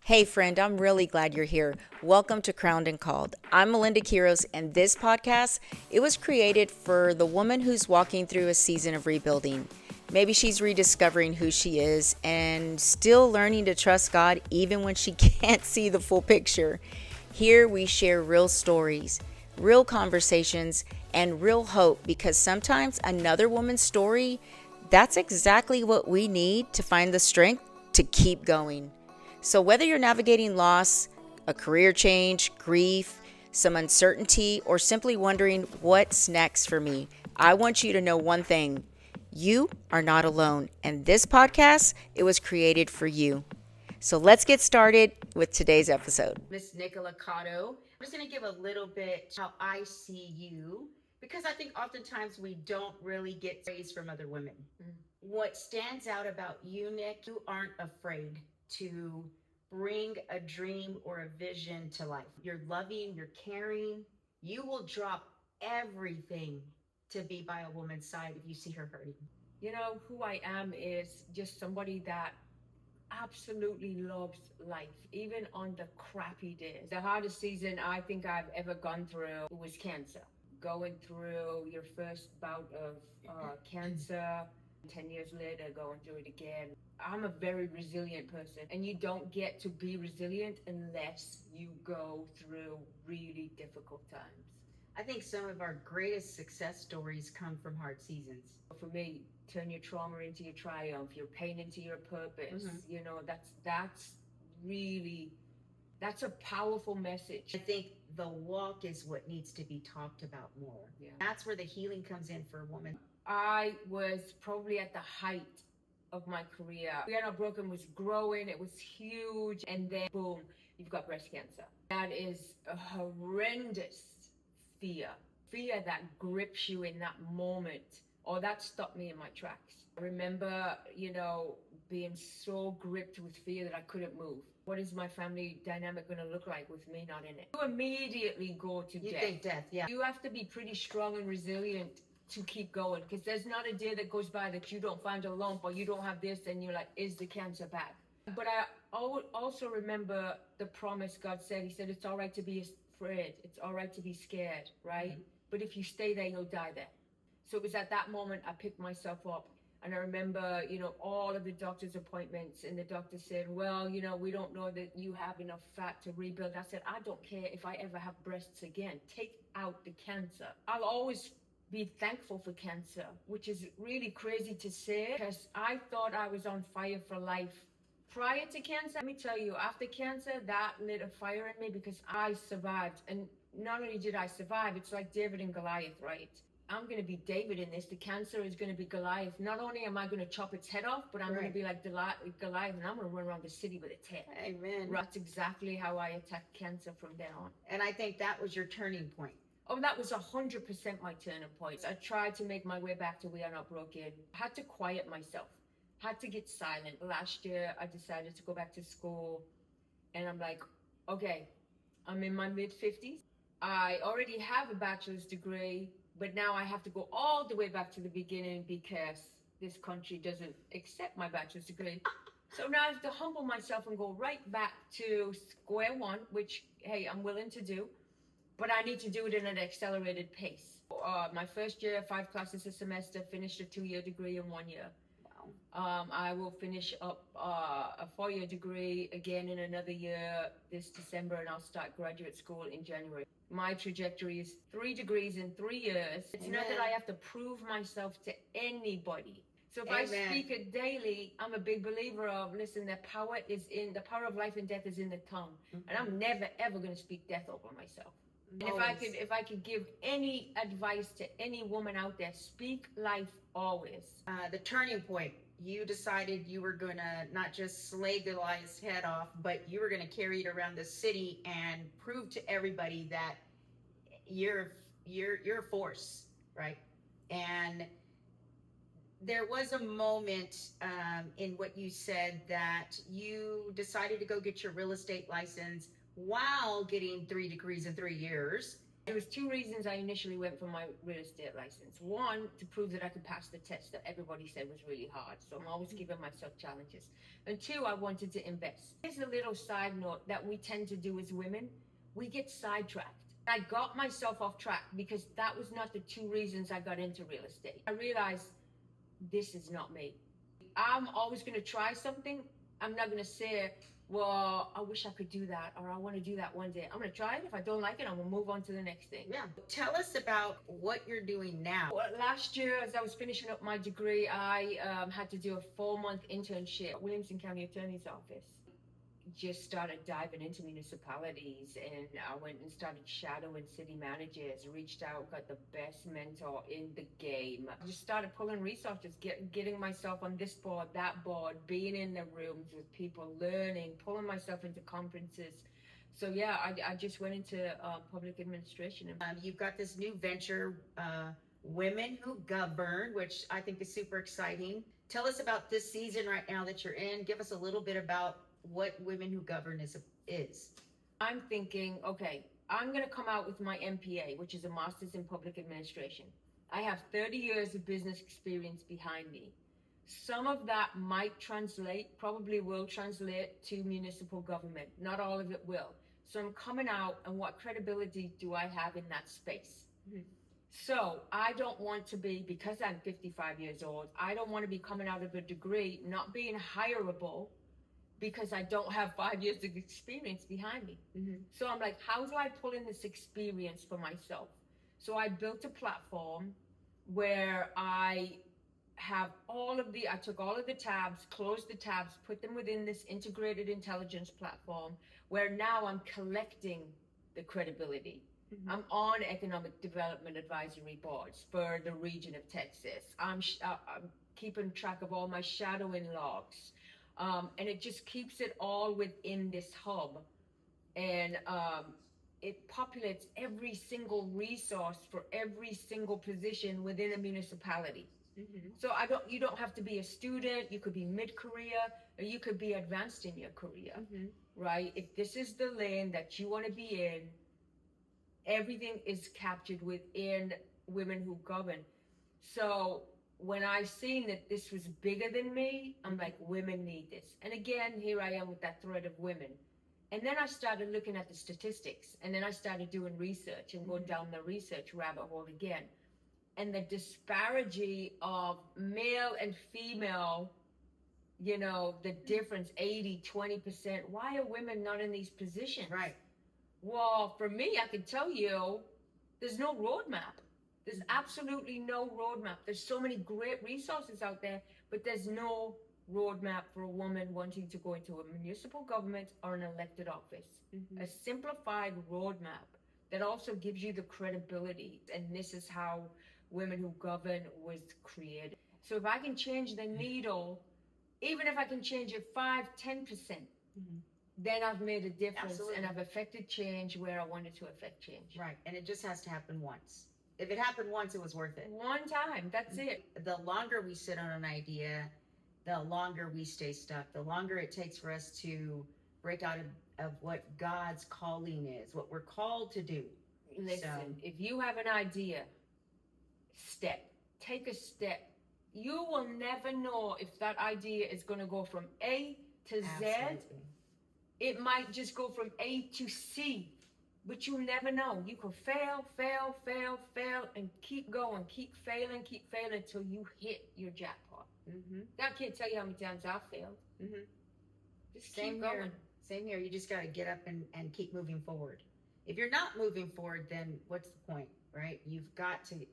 Hey friend, I'm really glad you're here. Welcome to Crowned and Called. I'm Melinda Quiros, and this podcast, it was created for the woman who's walking through a season of rebuilding. Maybe she's rediscovering who she is and still learning to trust God even when she can't see the full picture. Here we share real stories, real conversations, and real hope because sometimes another woman's story, that's exactly what we need to find the strength to keep going. So whether you're navigating loss, a career change, grief, some uncertainty, or simply wondering what's next for me, I want you to know one thing. You are not alone. And this podcast, it was created for you. So let's get started with today's episode. Miss Nichola Cotto. I'm just going to give a little bit how I see you because I think oftentimes we don't really get praise from other women. What stands out about you, Nick, you aren't afraid to bring a dream or a vision to life. You're loving, you're caring. You will drop everything to be by a woman's side if you see her hurting. You know, who I am is just somebody that absolutely loves life, even on the crappy days. The hardest season I think I've ever gone through was cancer. Going through your first bout of cancer, 10 years later, going through it again. I'm a very resilient person, and you don't get to be resilient unless you go through really difficult times. I think some of our greatest success stories come from hard seasons. For me, turn your trauma into your triumph, your pain into your purpose. You know, that's really that's a powerful message. I think the walk is what needs to be talked about more. Yeah. That's where the healing comes in for a woman. I was probably at the height of my career. We Are Not Broken was growing, it was huge, and then boom, you've got breast cancer. That is a horrendous fear. Fear that grips you in that moment, or that stopped me in my tracks. I remember, being so gripped with fear that I couldn't move. What is my family dynamic going to look like with me not in it? You immediately go to You death. think death, yeah. You have to be pretty strong and resilient to keep going, because there's not a day that goes by that you don't find a lump or you don't have this and you're like, is the cancer back? But I also remember the promise God said. He said, it's all right to be afraid. It's all right to be scared, right? Mm-hmm. But if you stay there, you'll die there. So it was at that moment I picked myself up. And I remember, all of the doctor's appointments, and the doctor said, well, we don't know that you have enough fat to rebuild. I said, I don't care if I ever have breasts again. Take out the cancer. I'll always be thankful for cancer, which is really crazy to say because I thought I was on fire for life prior to cancer. Let me tell you, after cancer, that lit a fire in me because I survived. And not only did I survive, it's like David and Goliath, right? I'm going to be David in this. The cancer is going to be Goliath. Not only am I going to chop its head off, but I'm going to be like Goliath, and I'm going to run around the city with its head. Amen. That's exactly how I attacked cancer from then on. And I think that was your turning point. Oh, that was 100% my turning point. I tried to make my way back to We Are Not Broken. I had to quiet myself. Had to get silent. Last year, I decided to go back to school, and I'm like, okay, I'm in my mid-50s. I already have a bachelor's degree, but now I have to go all the way back to the beginning because this country doesn't accept my bachelor's degree. So now I have to humble myself and go right back to square one, which, hey, I'm willing to do, but I need to do it in an accelerated pace. My first year, 5 classes a semester, finished a 2-year degree in 1 year. I will finish up a 4-year degree again in another year this December, and I'll start graduate school in January. My trajectory is 3 degrees in 3 years. It's not that I have to prove myself to anybody. So if I speak it daily, I'm a big believer of, listen, the power of life and death is in the tongue. Mm-hmm. And I'm never, ever going to speak death over myself. And if I could give any advice to any woman out there, speak life always. The turning point, you decided you were going to not just slay Goliath's head off, but you were going to carry it around the city and prove to everybody that you're a force, right? And there was a moment in what you said that you decided to go get your real estate license while getting 3 degrees in 3 years. There was two reasons I initially went for my real estate license. One, to prove that I could pass the test that everybody said was really hard. So I'm always giving myself challenges. And two, I wanted to invest. Here's a little side note that we tend to do as women. We get sidetracked. I got myself off track because that was not the two reasons I got into real estate. I realized this is not me. I'm always going to try something. I'm not going to say, well, I wish I could do that, or I want to do that one day. I'm going to try it. If I don't like it, I'm going to move on to the next thing. Yeah. Tell us about what you're doing now. Well, last year, as I was finishing up my degree, I had to do a 4-month internship at Williamson County Attorney's Office. Just started diving into municipalities, and I went and started shadowing city managers, reached out, got the best mentor in the game. I just started pulling resources, getting myself on this board, that board, being in the rooms with people, learning, pulling myself into conferences. So yeah, I just went into public administration. You've got this new venture, Women Who Govern, which I think is super exciting. Tell us about this season right now that you're in. Give us a little bit about what Women Who Govern is. I'm thinking, okay, I'm going to come out with my MPA, which is a Master's in Public Administration. I have 30 years of business experience behind me. Some of that might translate, probably will translate to municipal government. Not all of it will. So I'm coming out, and what credibility do I have in that space? Mm-hmm. So I don't want to be, because I'm 55 years old, I don't want to be coming out of a degree, not being hireable, because I don't have 5 years of experience behind me. Mm-hmm. So I'm like, how do I pull in this experience for myself? So I built a platform where I took all of the tabs, closed the tabs, put them within this integrated intelligence platform, where now I'm collecting the credibility. Mm-hmm. I'm on economic development advisory boards for the region of Texas. I'm keeping track of all my shadowing logs. And it just keeps it all within this hub, and it populates every single resource for every single position within a municipality. Mm-hmm. So you don't have to be a student. You could be mid-career, or you could be advanced in your career, mm-hmm. right? If this is the lane that you want to be in, everything is captured within Women Who Govern. So when I seen that this was bigger than me, I'm like, women need this. And again, here I am with that thread of women. And then I started looking at the statistics, and then I started doing research and going down the research rabbit hole again. And the disparity of male and female, the difference, 80, 20%. Why are women not in these positions? Right. Well, for me, I can tell you, there's no roadmap. There's absolutely no roadmap. There's so many great resources out there, but there's no roadmap for a woman wanting to go into a municipal government or an elected office. Mm-hmm. A simplified roadmap that also gives you the credibility. And this is how Women Who Govern was created. So if I can change the needle, even if I can change it 5-10%, mm-hmm. then I've made a difference. Absolutely. And I've affected change where I wanted to affect change. Right, and it just has to happen once. If it happened once, it was worth it. One time, that's it. The longer we sit on an idea, the longer we stay stuck, the longer it takes for us to break out of what God's calling is, what we're called to do. Listen, if you have an idea, take a step. You will never know if that idea is going to go from A to Z. Absolutely. It might just go from A to C. But you never know. You could fail, and keep going, keep failing until you hit your jackpot. Mm-hmm. I can't tell you how many times I've failed. Mm-hmm. Just keep going. Same here. You just got to get up and keep moving forward. If you're not moving forward, then what's the point, right? You've got to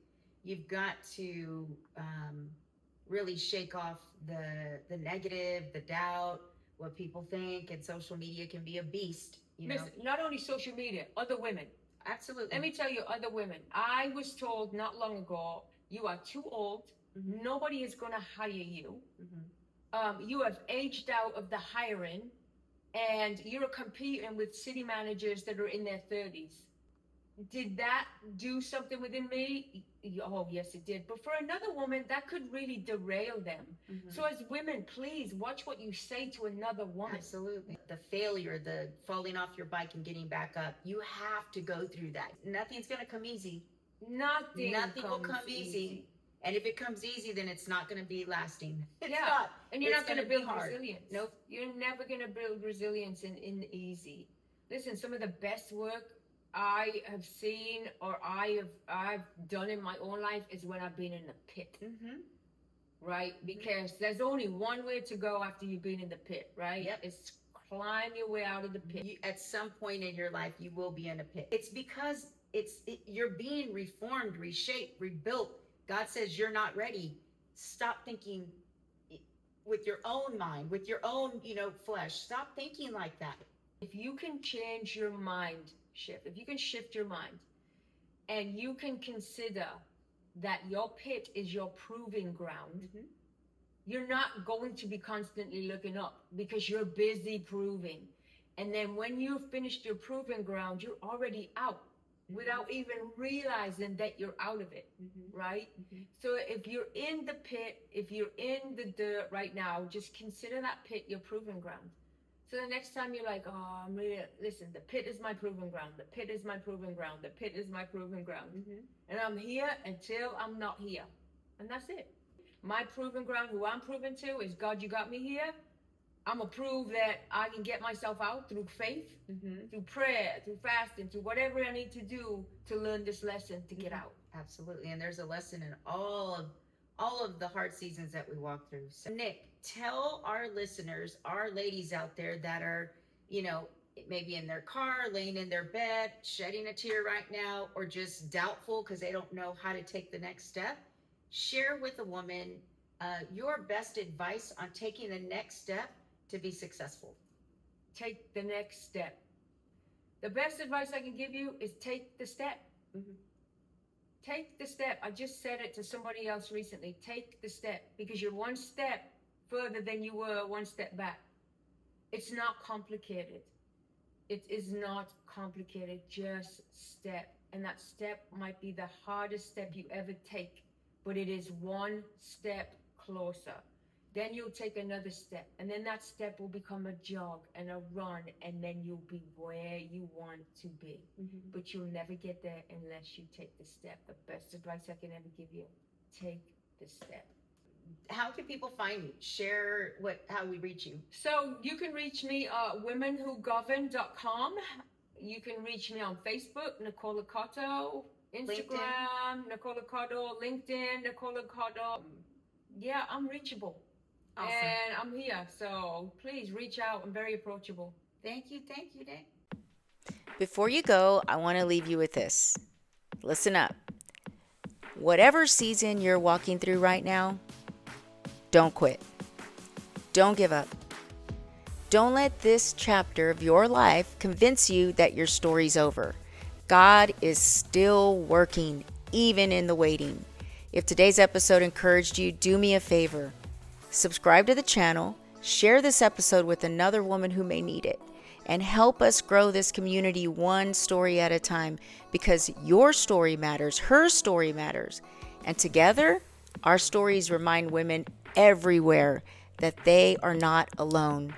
really shake off the negative, the doubt, what people think, and social media can be a beast. Listen, not only social media, other women. Absolutely. Let me tell you, other women. I was told not long ago, you are too old. Mm-hmm. Nobody is going to hire you. Mm-hmm. You have aged out of the hiring, and you're competing with city managers that are in their 30s. Did that do something within me? Oh, yes, it did. But for another woman, that could really derail them. So as women, please watch what you say to another woman. Absolutely. The failure, the falling off your bike and getting back up, you have to go through that. Nothing's going to come easy. Nothing Will come easy. And if it comes easy, then it's not going to be lasting. It's Yeah. not. And you're It's not going to gonna be build hard. resilience. Nope. You're never going to build resilience in easy. Listen, some of the best work I have seen or I've done in my own life is when I've been in the pit. Right? Because there's only one way to go after you've been in the pit, right? Yep. It's climb your way out of the pit. At some point in your life, you will be in a pit. It's because you're being reformed, reshaped, rebuilt. God says you're not ready. Stop thinking with your own mind, with your own, flesh. Stop thinking like that. If you can change your mind shift, if you can shift your mind and you can consider that your pit is your proving ground, you're not going to be constantly looking up because you're busy proving. And then when you've finished your proving ground, you're already out without even realizing that you're out of it, right? So if you're in the pit, if you're in the dirt right now, just consider that pit your proving ground. So the next time you're like, oh, listen, the pit is my proving ground. The pit is my proving ground. The pit is my proving ground. And I'm here until I'm not here. And that's it. My proving ground, who I'm proving to, is God, you got me here. I'm going to prove that I can get myself out through faith, through prayer, through fasting, through whatever I need to do to learn this lesson to get out. Absolutely. And there's a lesson in all of the hard seasons that we walk through. So Nick, tell our listeners, our ladies out there that are, maybe in their car, laying in their bed, shedding a tear right now, or just doubtful because they don't know how to take the next step. Share with a woman your best advice on taking the next step to be successful. Take the next step. The best advice I can give you is take the step. Take the step. I just said it to somebody else recently. Take the step because you're one step further than you were one step back. It's not complicated. It is not complicated. Just step. And that step might be the hardest step you ever take, but it is one step closer. Then you'll take another step, and then that step will become a jog and a run, and then you'll be where you want to be. But you'll never get there unless you take the step. The best advice I can ever give you, take the step. How can people find you? Share how we reach you. So you can reach me at womenwhogovern.com. You can reach me on Facebook, Nicola Cotto, Instagram, Nicola Cotto, LinkedIn, Nicola Cotto. Yeah, I'm reachable. Awesome. And I'm here, so please reach out. I'm very approachable. Thank you, Nick. Before you go, I want to leave you with this. Listen up. Whatever season you're walking through right now, don't quit. Don't give up. Don't let this chapter of your life convince you that your story's over. God is still working, even in the waiting. If today's episode encouraged you, do me a favor. Subscribe to the channel, share this episode with another woman who may need it, and help us grow this community one story at a time, because your story matters, her story matters. And together, our stories remind women everywhere that they are not alone.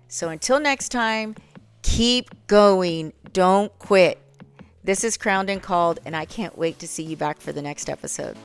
So until next time, keep going. Don't quit. This is Crowned and Called, and I can't wait to see you back for the next episode.